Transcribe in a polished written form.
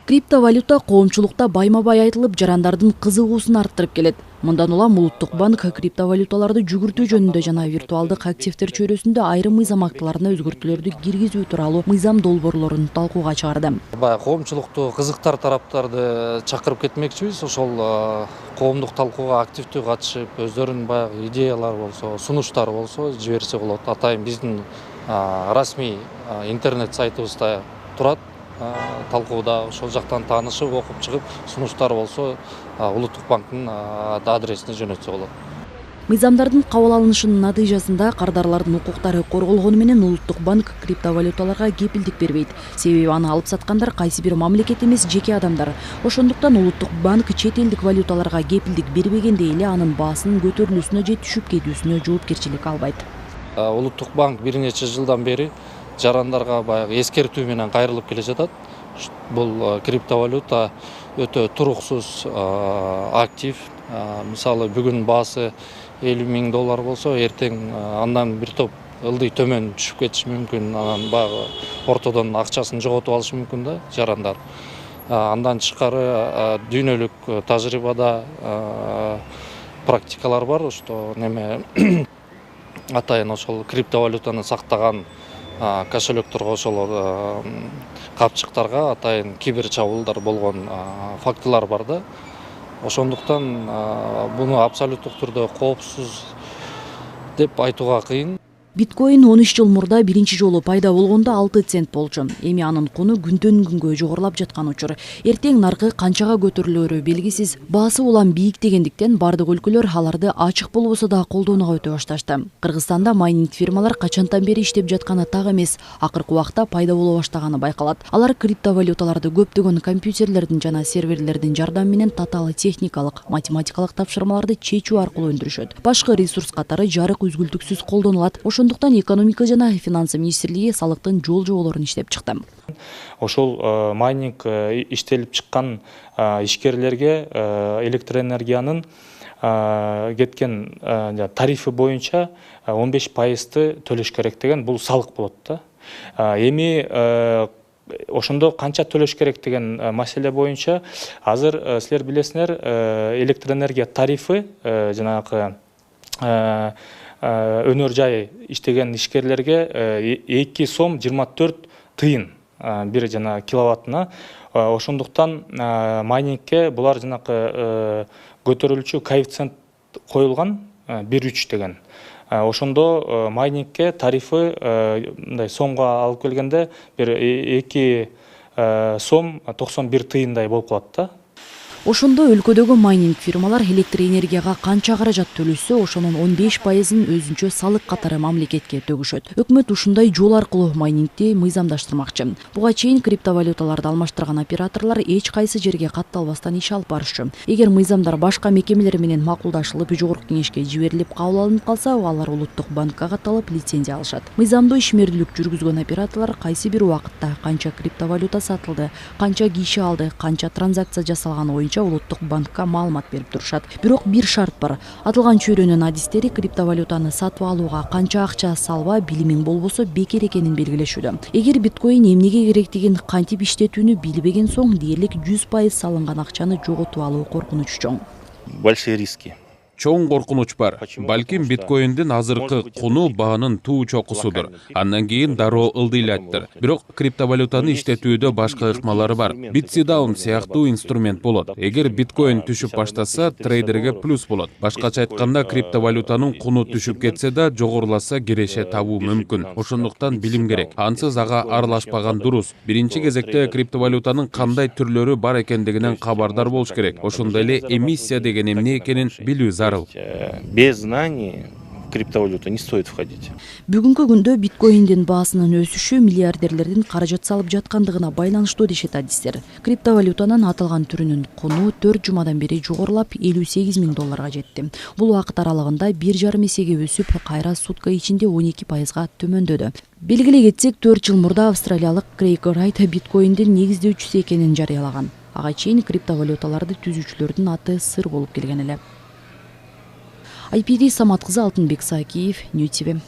Криптовалюта коомчулукта байма-бай айтылып, жарандардын кызыгуусун арттырып келет. Мындан улам Улуттук банк криптовалюталарды жүгүртүү жөнүндө жана виртуалдык активдер чөйрөсүндө айрым мыйзам актыларына өзгөртүүлөрдү киргизүү тууралуу мыйзам долбоорлорун талкууга чыгарды. Баягы коомчулукту кызыктар тараптарды чакырып кетмекчибиз. Ошол коомдук талкууга активдүү катышып, өздөрүнүн баягы идеялар болсо, сунуштары болсо жиберсе болот. Атайын биздин расмий интернет сайтыбызда турат. Талкууда ошол жактан таанышып, окуп чыгып, сунуштар болсо Улуттук банктын адресине жөнөтсө болот. Мыйзамдардын кабыл алынышынын натыйжасында кардарлардын укуктары корголгону менен Улуттук банк криптовалюталарга кепилдик бербейт. Себеби аны алып саткандар кайсы бир мамлекет эмес, жеке адамдар. Ошондуктан Улуттук банк чет элдик валюталарга кепилдик бербегенде эле анын баасынын көтөрүлүүсүнө же түшүп кетүүсүнө жоопкерчилик албайт. Улуттук банк бир нече жылдан бери жарандарга баягы эскертүү менен кайрылып келе жатат. Бул криптовалюта өтө туруксуз актив. Мисалы бүгүн баасы $50.000 болсо, эртең андан бир топ ылдый төмөн түшүп кетиши мүмкүн. Анан баягы ортодон акчасын жоготуп алышы мүмкүн да жарандар. Андан тышкары дүйнөлүк тажрыйбада практикалар бар, что неме атайын ошол криптовалютаны сактаган кошелёкторго ошол капчыктарга атайын кибер чабуулдар болгон фактылар бар да. Ошондуктан буну абсолюттук түрдө коопсуз деп айтууга кыйын. Биткоин 13 жыл мурда биринчи жолу пайда болгондо 6 цент болчу. Эми анын куну күндөн күнгө жогорулап жаткан учур. Эртең наркы канчага көтөрүлөрү белгисиз. Баасы улам бийиктегендиктен бардык өлкөлөр аларды ачык болбосо да колдонууга өтө башташты. Кыргызстанда майнинг фирмалар качантан бери иштеп жатканы так эмес, акыркы убакта пайда боло баштаганы байкалат. Алар криптовалюталарды көптөгөн компьютерлердин жана серверлердин жардамы менен татаал техникалык, математикалык тапшырмаларды чечүү аркылуу өндүрүшөт. Башкы ресурс катары жарык үзгүлтүксүз колдонулат. Ошондуктан экономика жана финансы министрлиги салыктын жол жоболорун иштеп чыкты. Ошол майнинг иштелип чыккан ишкерлерге электроэнергиянын кеткен тарифи боюнча 15% төлөш керек деген бул салык болот да. Эми ошондо канча төлөш керек деген маселе боюнча азыр силер билесиңер, электроэнергия тарифи жанагы өнөр жай иштеген ишкерлерге 2 сом 24 тыйын бир жана киловаттына. Ошондуктан майнингке булар жанакы көтөрүлчү коэффициент коюлган 1,3 деген. Ошондо майнингке тарифы мындай сомго алып келгенде бир 2 сом 91 тыйындай болуп калат да. Ошондо өлкөдөгү майнинг фирмалар электроэнергияга канча каражат төлөшсө, ошонун 15%-ын өзүнчө салык катары мамлекетке төгүшөт. Өкмөт ушундай жол аркылуу майнингди мыйзамдаштырмакчы. Буга чейин криптовалюталарды алмаштырган операторлор эч кайсы жерге катталбастан иш алып барышчу. Эгер мыйзамдар башка мекемелер менен макулдашылып, жогорку кеңешке жиберилип кабыл алынып калса, алар Улуттук банкка катталып лицензия алышат. Мыйзамдуу ишмердүүлүк жүргүзгөн операторлор кайсы бир убакытта канча криптовалюта сатылды, канча киши алды, канча транзакция жасалганы боюнча Улуттук банкка маалымат берип турушат. Бирок бир шарт бар. Атылган чөйрөнүн адистери криптовалютаны сатып алууга канча акча салба, билимиң болбосо бекер экенин белгилешүүдө. Эгер биткоин эмнеге керектигин кантип иштетүүнү билбеген соң, дээрлик 100% салынган акчаны жоготуп алуу коркунучу чоң. Большие риски. Чоң коркунуч бар. Балким биткоиндин азыркы куну баанын туу чокусудур. Андан кийин дароо ылдыйлаттыр. Бирок криптовалютаны иштетүүдө башка ыкмалары бар. Bitsi-Down сыяктуу инструмент болот. Эгер биткоин түшүп баштаса, трейдерге плюс болот. Башкача айтканда, криптовалютанын куну түшүп кетсе да, жогоруласа киреше табуу мүмкүн. Ошондуктан билим керек. Ансыз ага аралашпаган дурус. Биринчи кезекте криптовалютанын кандай түрлөрү бар экендигинен кабардар болуш керек. Ошондой эле эмиссия деген эмне экенин билүү зарыл. Без знаний в криптовалюту не стоит входить. Бүгүнкү күндө биткоиндин баасынын өсүшү миллиардерлердин каражат салып жаткандыгына байланыштуу дешет адистер. Криптовалютанын аталган түрүнүн куну 4 жумадан бери жогорулап $58.000 жетти. Бул убакыт аралыгында 1,5 эсеге өсүп, кайра сутка ичинде 12%-га төмөндөдү. Белгилей кетсек, 4 жыл мурда австралиялык Крейг Райт биткоиндин негиздөөчүсү экенин жарыялаган. Ага чейин криптовалюталарды түзүүчүлөрдүн аты сыр болуп келген эле. IPD Самат кызы, Алтынбек Саакиев, Нью ТВ.